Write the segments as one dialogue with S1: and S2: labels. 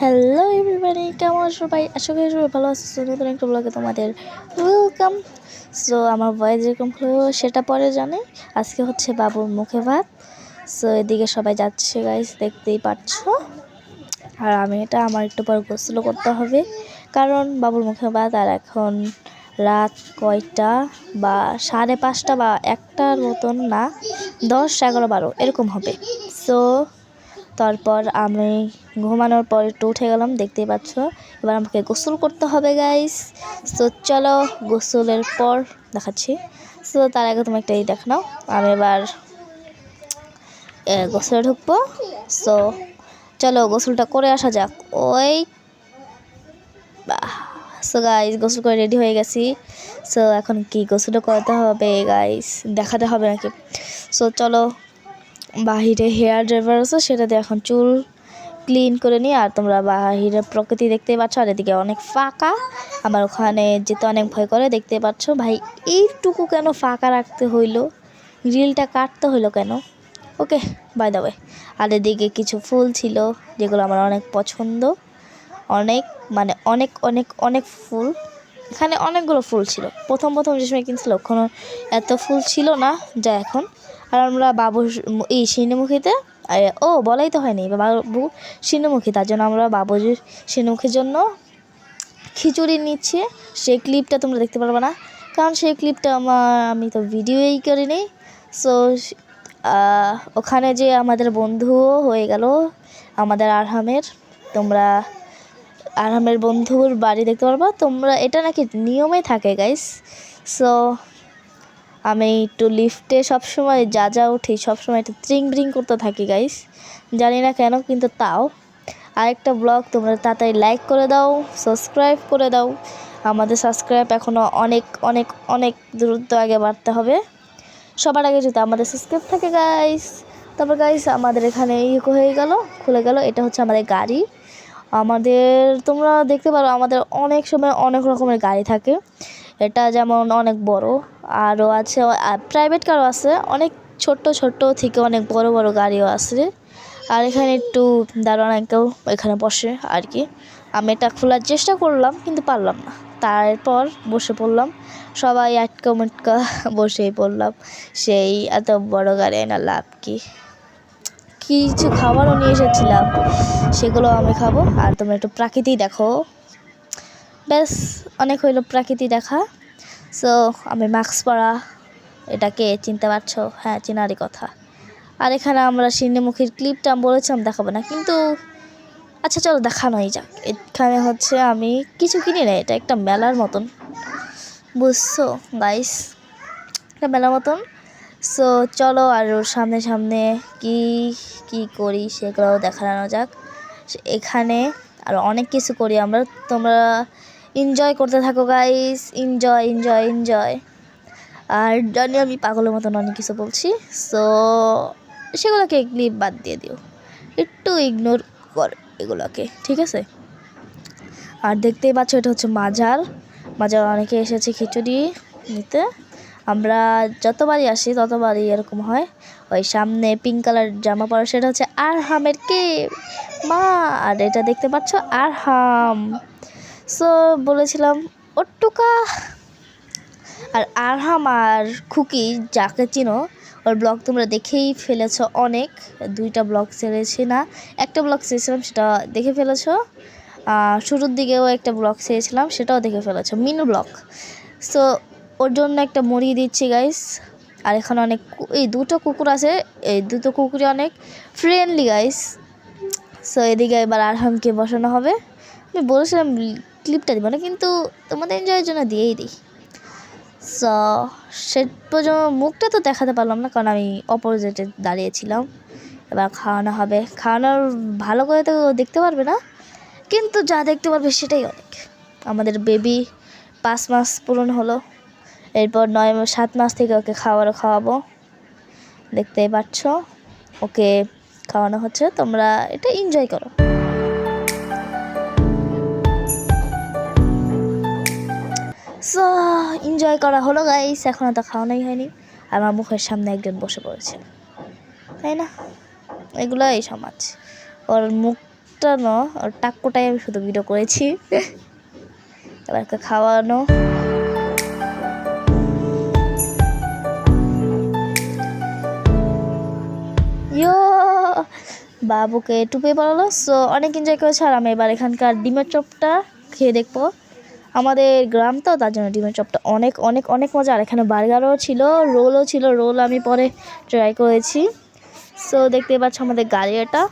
S1: Hello everybody, কেমন আছো সবাই? আশা করি সবাই ভালো আছো। নতুন একটা ব্লগে তোমাদের ওয়েলকাম। সো আমার ভয়েস যেরকম হলো সেটা পরে জানে। আজকে হচ্ছে বাবুর মুখে ভাত। সো এদিকে সবাই যাচ্ছে গাইস, দেখতেই পাচ্ছো। আর আমার একটু পর গোসল করতে হবে, কারণ বাবুর মুখে ভাত। আর এখন রাত কয়টা, বা 5:30 বা 1টার মতন, না 10, 11, 12 এরকম হবে। সো তারপর আমি ঘুমানোর পর একটু উঠে গেলাম, দেখতেই পাচ্ছ। এবার আমাকে গোসল করতে হবে গাইস। সো চলো গোসলের পর দেখাচ্ছি। সো তার আগে তুমি একটা দেখ নাও, আমি এবার গোসলে ঢুকবো। সো চলো গোসলটা করে আসা যাক। সো গাইস, গোসল করে রেডি হয়ে গেছি। সো এখন কি গোসলটা করতে হবে গাইস, দেখাতে হবে নাকি? সো চলো, বাহিরে হেয়ার ড্রায়ার আছে, সেটা দিয়ে এখন চুল ক্লিন করে নিই। আর তোমরা বাহিরের প্রকৃতি দেখতেই পাচ্ছ, আর এদিকে অনেক ফাঁকা। আমার ওখানে যেতে অনেক ভয় করে, দেখতে পাচ্ছ। ভাই এইটুকু কেন ফাঁকা রাখতে হইলো, গ্রিলটা কাটতে হইলো কেন? ওকে, বাই দ্য ওয়ে। আর এদিকে কিছু ফুল ছিল যেগুলো আমার অনেক পছন্দ, অনেক মানে অনেক অনেক অনেক ফুল। এখানে অনেকগুলো ফুল ছিল। প্রথম যে সময় কিনছিল ওখানে এত ফুল ছিল না যা এখন। আর আমরা বাবু এই সিনেমুখীতে, বলাই তো হয়নি, বাবু সিনেমুখী, তার জন্য আমরা বাবুজির সিনেমুখীর জন্য খিচুড়ি নিচ্ছি। সেই ক্লিপটা তোমরা দেখতে পারবে না, কারণ সেই ক্লিপটা আমি তো ভিডিওই করিনি। সো ওখানে যে আমাদের বন্ধুও হয়ে গেল, আমাদের আরহামের, তোমরা আরহামের বন্ধুর বাড়ি দেখতে পারবা তোমরা। এটা নাকি নিয়মে থাকে গাইস। সো আমি একটু লিফটে সবসময় যা উঠি সবসময় একটু ত্রিং ব্রিং করতে থাকি গাইস, জানি না কেন, কিন্তু তাও। আরেকটা ব্লগ, তোমরা তাড়াতাড়ি লাইক করে দাও, সাবস্ক্রাইব করে দাও। আমাদের সাবস্ক্রাইব এখনও অনেক অনেক অনেক দ্রুত আগে বাড়তে হবে। সবার আগে যদি আমাদের সাবস্ক্রাইব থাকে গাইস। তারপর গাইস আমাদের এখানে খুলে গেল। এটা হচ্ছে আমাদের গাড়ি। তোমরা দেখতে পারো আমাদের অনেক সময় অনেক রকমের গাড়ি থাকে। এটা যেমন অনেক বড়, আরও আছে প্রাইভেট কারও আছে, অনেক ছোট থেকে অনেক বড় বড় গাড়িও আছে। আর এখানে একটু দাঁড়ানো কেউ এখানে বসে আর কি। আমি এটা খোলার চেষ্টা করলাম কিন্তু পারলাম না, তারপর বসে পড়লাম। সবাই আটকা বসেই পড়লাম। সেই এত বড় গাড়ি না, লাভ কি? কিছু খাবারও নিয়ে এসেছিলাম, সেগুলো আমি খাবো। আর তোমরা একটু প্রাকৃতি দেখো, ব্যাস অনেক হইলো প্রাকৃতি দেখা। সো আমি মাস্ক পরা, এটাকে চিনতে পারছো? হ্যাঁ, চেনারই কথা। আর এখানে আমরা সিনেমুখীর ক্লিপটা বলেছিলাম দেখাবো না, কিন্তু আচ্ছা চলো দেখানোই যাক। এখানে হচ্ছে আমি কিছু কিনি না, এটা একটা মেলার মতন, বুঝছো গাইস, একটা মেলার মতন। সো চলো আর ওর সামনে কি কি করি সেগুলো দেখানো যাক। এখানে আর অনেক কিছু করি আমরা, তোমরা এনজয় করতে থাকো গাইস, এনজয়। আর জানি আমি পাগলের মতন অনেক কিছু বলছি, সো সেগুলোকে ক্লিপ বাদ দিয়ে দিও, একটু ইগনোর কর এগুলোকে, ঠিক আছে? আর দেখতেই পাচ্ছ এটা হচ্ছে মাজার অনেকে এসেছে খিচুড়ি নিতে। আমরা যতবারই আসি ততবারই এরকম হয়। ওই সামনে পিঙ্ক কালার জামা পরা, সেটা হচ্ছে আরহামের কে মা। আর এটা দেখতে পাচ্ছ আরহাম। সো বলেছিলাম ওটুকা। আর আরহাম আর খুকি, যাকে চিনো, ওর ব্লগ তোমরা দেখেই ফেলেছ অনেক। 2টা ব্লগ ছেড়েছি, না 1টা ব্লগ ছেড়েছিলাম, সেটা দেখে ফেলেছ। শুরুর দিকেও একটা ব্লগ ছেড়েছিলাম, সেটাও দেখে ফেলেছ, মিনু ব্লগ। সো ওর জন্য একটা মুড়ি দিচ্ছি গাইস। আর এখানে অনেক এই 2টো কুকুর আছে, এই 2টো কুকুরই অনেক ফ্রেন্ডলি গাইস। সো এদিকে এবার আরহামকে বসানো হবে। আমি বলেছিলাম ক্লিপটা দিব না, কিন্তু তোমাদের এনজয়ের জন্য দিয়েই দিই। সো সে পর্যন্ত মুখটা তো দেখাতে পারলাম না, কারণ আমি অপোজিটে দাঁড়িয়েছিলাম। এবার খাওয়ানো হবে, খাওয়ানোর ভালো করে তো দেখতে পারবে না, কিন্তু যা দেখতে পারবে সেটাই অনেক। আমাদের বেবি 5 মাস পূরণ হলো, এরপর 7 মাস থেকে ওকে খাওয়াবো, দেখতেই পাচ্ছ। ওকে খাওয়ানো হচ্ছে, তোমরা এটা এনজয় করো। সো এনজয় করা হলো গাইস, এখন তো খাওয়ানোই হয়নি। আমার মুখের সামনে একজন বসে পড়েছে, তাই না? এগুলো এই সমাজ, ওর মুখ টেস্টটা না, টাক্কুটাই আমি শুধু ভিডিও করেছি। এবার খাওয়ানো। ইয়ো বাবুকে টুপে পড়ালো। সো অনেক এনজয় করেছে। আর আমি এবার এখানকার ডিমের চপটা খেয়ে দেখবো। আমাদের গ্রাম তো, তার জন্য ডিমের চপটা অনেক অনেক অনেক মজা। আর এখানে বার্গারও ছিল, রোলও ছিল। রোল আমি পরে ট্রাই করেছি। সো দেখতে পাচ্ছ আমাদের গাড়ি এটা।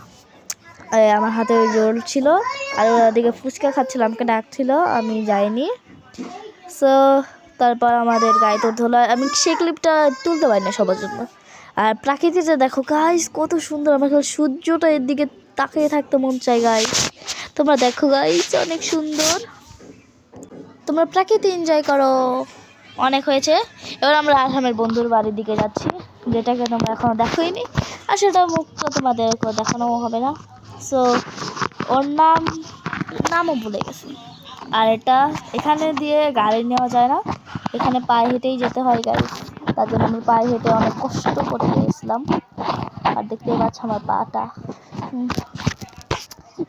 S1: আমার হাতে রোল ছিল, আর ওদিকে ফুচকা খাচ্ছিল, আমাকে ডাকছিল, আমি যাইনি। সো তারপর আমাদের গায়ে তো ধোলা, আমি সেই ক্লিপটা তুলতে পারি না সবার জন্য। আর প্রাকৃতিকটা দেখো গাইস কত সুন্দর। আমার সূর্যটা এর দিকে তাকিয়ে থাকতে মন চায় গাইস। তোমরা দেখো গাইস অনেক সুন্দর। তোমরা প্রাকৃতিক এনজয় করো। অনেক হয়েছে। এবার আমরা আসামের বন্ধুর বাড়ির দিকে যাচ্ছি, যেটাকে তোমরা এখনও দেখোইনি। আর সেটা মুখ্য তোমাদেরকে দেখানো হবে না। সো ওর নামও ভুলে গেছি। আর এটা এখানে দিয়ে গাড়ি নেওয়া যায় না, এখানে পায়ে হেঁটেই যেতে হয় গাড়ি। তার জন্য আমি পায়ে হেঁটে অনেক কষ্ট করে গিয়েছিলাম। আর দেখতেই পাচ্ছ আমার পাটা,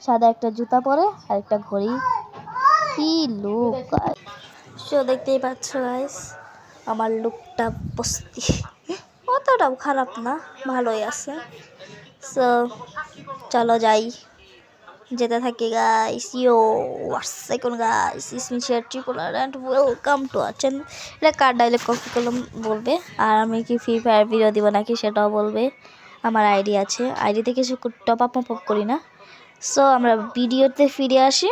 S1: সাদা একটা জুতা পরে আর একটা ঘড়ি। কি লুক! সো দেখতেই পাচ্ছ গাইস আমার লুকটা বস্তি, অতটাও খারাপ না, ভালোই আছে। সো চলো যাই, যেতে থাকি গাইস। ইয়ো সেকেন্ড গাইস, ইসমি শেয়ার ট্রিপলার and welcome to our channel. এটা কার ডাইলেক্ট কপি করলাম বলবে। আর আমি কি ফ্রি ফায়ার ভিডিও দিব নাকি সেটাও বলবে। আমার আইডি আছে, আইডিতে কিছু টপ আপ করি না। সো আমরা ভিডিওতে ফিরে আসি।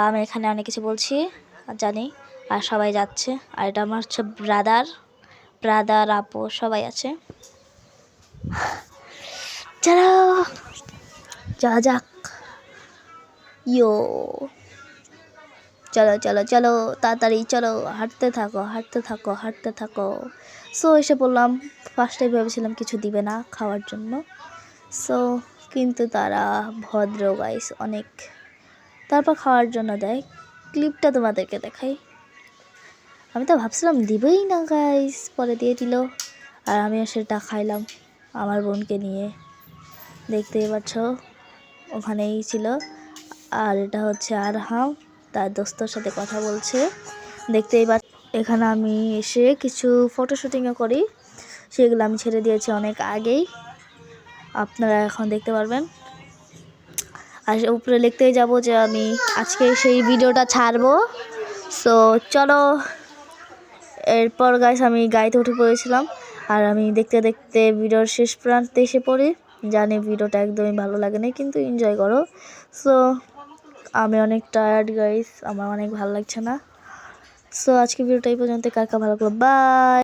S1: আমি এখানে অনেক কিছু বলছি জানি, আর সবাই যাচ্ছে। আর এটা আমার হচ্ছে ব্রাদার আপু সবাই আছে। চলো যাওয়া যাক। ইয়ো চলো চলো চলো তাড়াতাড়ি চলো, হাঁটতে থাকো। সো এসে বললাম, ফার্স্টে ভেবেছিলাম কিছু দিবে না খাওয়ার জন্য। সো কিন্তু তারা ভদ্র গাইস অনেক, তারপর খাওয়ার জন্য দেয়। ক্লিপটা তোমাদেরকে দেখাই। আমি তো ভাবছিলাম দিবেই না গাইস, পরে দিয়ে দিল। আর আমিও সেটা খাইলাম আমার বোনকে নিয়ে। দেখতেই পাচ্ছ ওখানেই ছিল। আর এটা হচ্ছে আরহাম, তার দোস্তর সাথে কথা বলছে। দেখতেই পাচ্ছ এখানে আমি এসে কিছু ফটো শুটিংও করি, সেগুলো আমি ছেড়ে দিয়েছি অনেক আগেই, আপনারা এখন দেখতে পারবেন। আর উপরে লিখতেই যাব যে আমি আজকে সেই ভিডিওটা ছাড়বো। সো চলো। এরপর গাইস আমি গাড়িতে উঠে পড়েছিলাম। আর আমি দেখতে দেখতে ভিডিওর শেষ প্রান্তে এসে পড়ি। জানি ভিডিওটা একদমই ভালো লাগে না, কিন্তু এনজয় করো। সো আমি অনেক টায়ার্ড গাইস, আমার অনেক ভালো লাগছে না। সো আজকে ভিডিওটা এই পর্যন্ত। কার ভালো লাগলো, বাই।